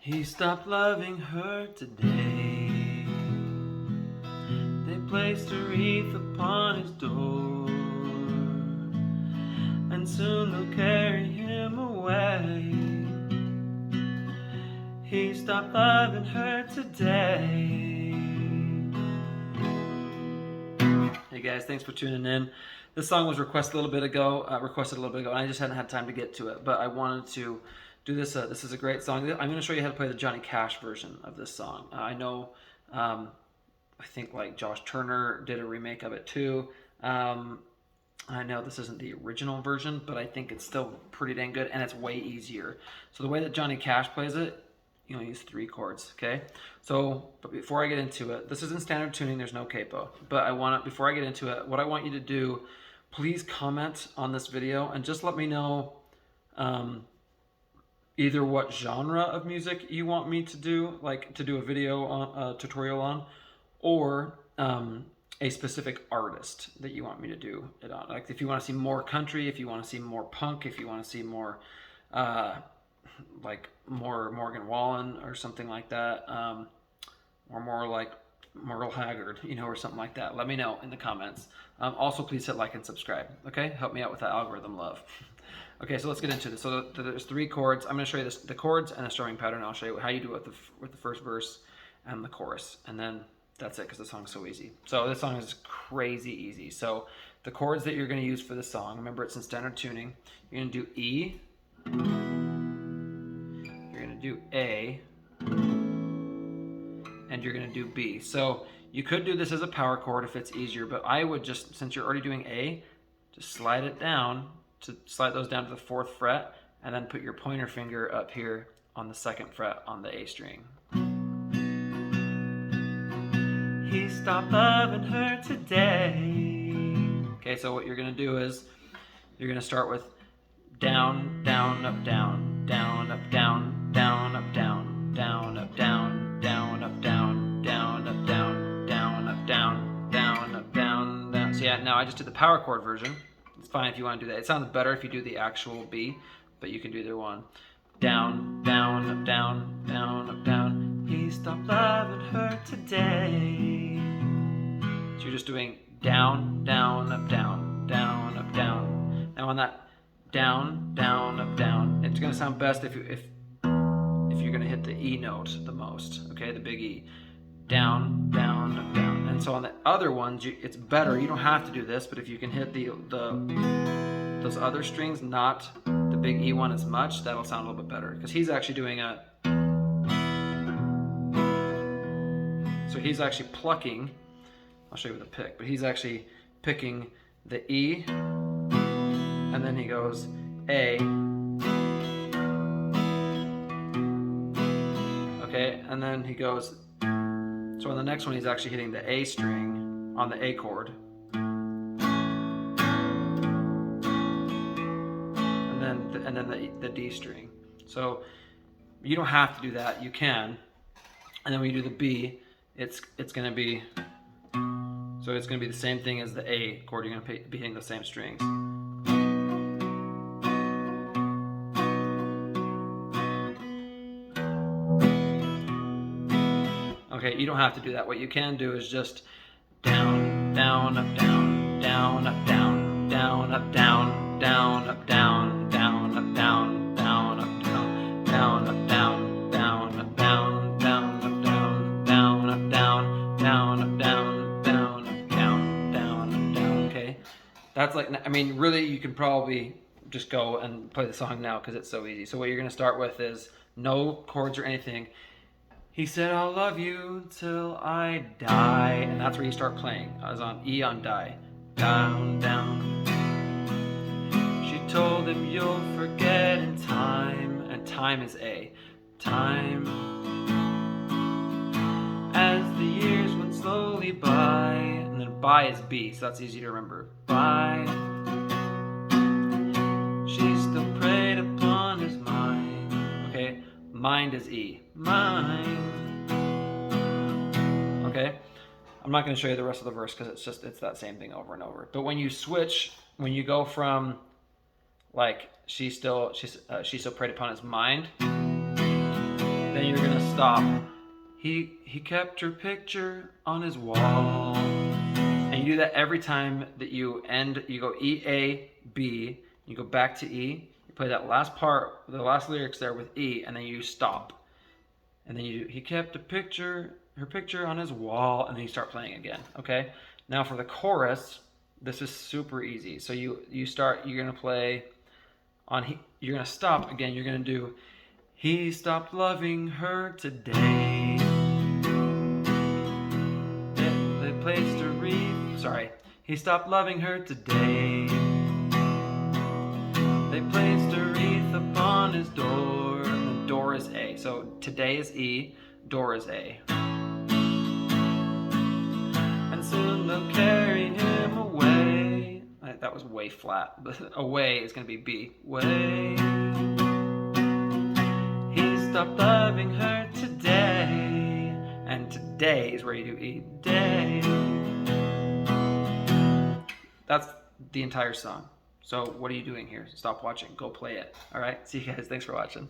He stopped loving her today. They placed a wreath upon his door, and soon they'll carry him away. He stopped loving her today. Hey guys, thanks for tuning in. This song was requested a little bit ago, and I just hadn't had time to get to it. But I wanted to do this. This is a great song. I'm going to show you how to play the Johnny Cash version of this song. I know, I think like Josh Turner did a remake of it too. I know this isn't the original version, but I think it's still pretty dang good, and it's way easier. So the way that Johnny Cash plays it, you only use 3 chords, okay? So, but before I get into it, this is in standard tuning, there's no capo. But before I get into it, what I want you to do, please comment on this video and just let me know either what genre of music you want me to do, like to do a video on, tutorial on, or a specific artist that you want me to do it on. Like if you want to see more country, if you want to see more punk, if you want to see more like more Morgan Wallen or something like that, or more like Merle Haggard, you know, or something like that. Let me know in the comments. Also, please hit like and subscribe. Okay, help me out with that algorithm love. Okay, so let's get into this. So there's 3 chords. I'm going to show you the chords and the strumming pattern. I'll show you how you do it with the first verse and the chorus, and then that's it, because the song's so easy. So this song is crazy easy. So the chords that you're going to use for this song, remember it's in standard tuning. You're going to do E, you're going to do A, and you're going to do B. So you could do this as a power chord if it's easier, but I would just, since you're already doing A, just slide it down, slide those down to the 4th fret, and then put your pointer finger up here on the 2nd fret on the A string. He stopped loving her today. Okay, so what you're going to do is you're going to start with down, down, up, down, down, up, down, down, up, down, down, up, down, down, up, down, down, up, down, down, up, down, down, up, down, down. So yeah, now I just did the power chord version. It's fine if you want to do that. It sounds better if you do the actual B, but you can do either one. Down, down, up, down, down, up, down. He stopped loving her today. So you're just doing down, down, up, down, down, up, down. Now on that down, down, up, down, it's going to sound best if you're going to hit the E note the most, okay, the big E. Down, down, up, down. And so on the other ones, it's better. You don't have to do this, but if you can hit those other strings, not the big E one as much, that'll sound a little bit better. Because he's actually doing a... So he's actually plucking, I'll show you with a pick, but he's actually picking the E, and then he goes A, okay, and then he goes, so on the next one he's actually hitting the A string on the A chord, and then the D string. So you don't have to do that, you can, and then when you do the B, it's going to be, so it's going to be the same thing as the A chord. You're going to be hitting the same strings. Okay, you don't have to do that. What you can do is just down, down, up, down, down, up, down, down, up, down, down, up, down, down, up, down, down, up, down, down, up, down, down, up, down, down, up, down, down, up, down, down, up, down, down, up, down, down, up, down. Okay, that's like, I mean, really, you can probably just go and play the song now because it's so easy. So what you're going to start with is no chords or anything. He said, I'll love you till I die. And that's where you start playing. I was on E on die. Down, down. She told him you'll forget in time. And time is A. Time. As the years went slowly by. And then by is B. So that's easy to remember. By. She still preyed upon his mind. Okay. Mind is E. Mind. Okay, I'm not going to show you the rest of the verse because it's that same thing over and over. But when you switch, when you go from like she still preyed upon his mind, then you're stop. He kept her picture on his wall. And you do that every time that you end. You go E, A, B. You go back to E. You play that last part, the last lyrics there with E, and then you stop. And then you do, he kept her picture on his wall, and then you start playing again. Okay. Now for the chorus, this is super easy. So you start. You're gonna play on. You're gonna stop again. You're gonna do. He stopped loving her today. They placed a wreath. Sorry. He stopped loving her today. They placed a wreath upon his door. And the door is A. So today is E. Door is A. And soon they'll carry him away. That was way flat. But away is going to be B. Way. Stop loving her today. And today is where you do E. Day. That's the entire song. So what are you doing here? Stop watching. Go play it. All right. See you guys. Thanks for watching.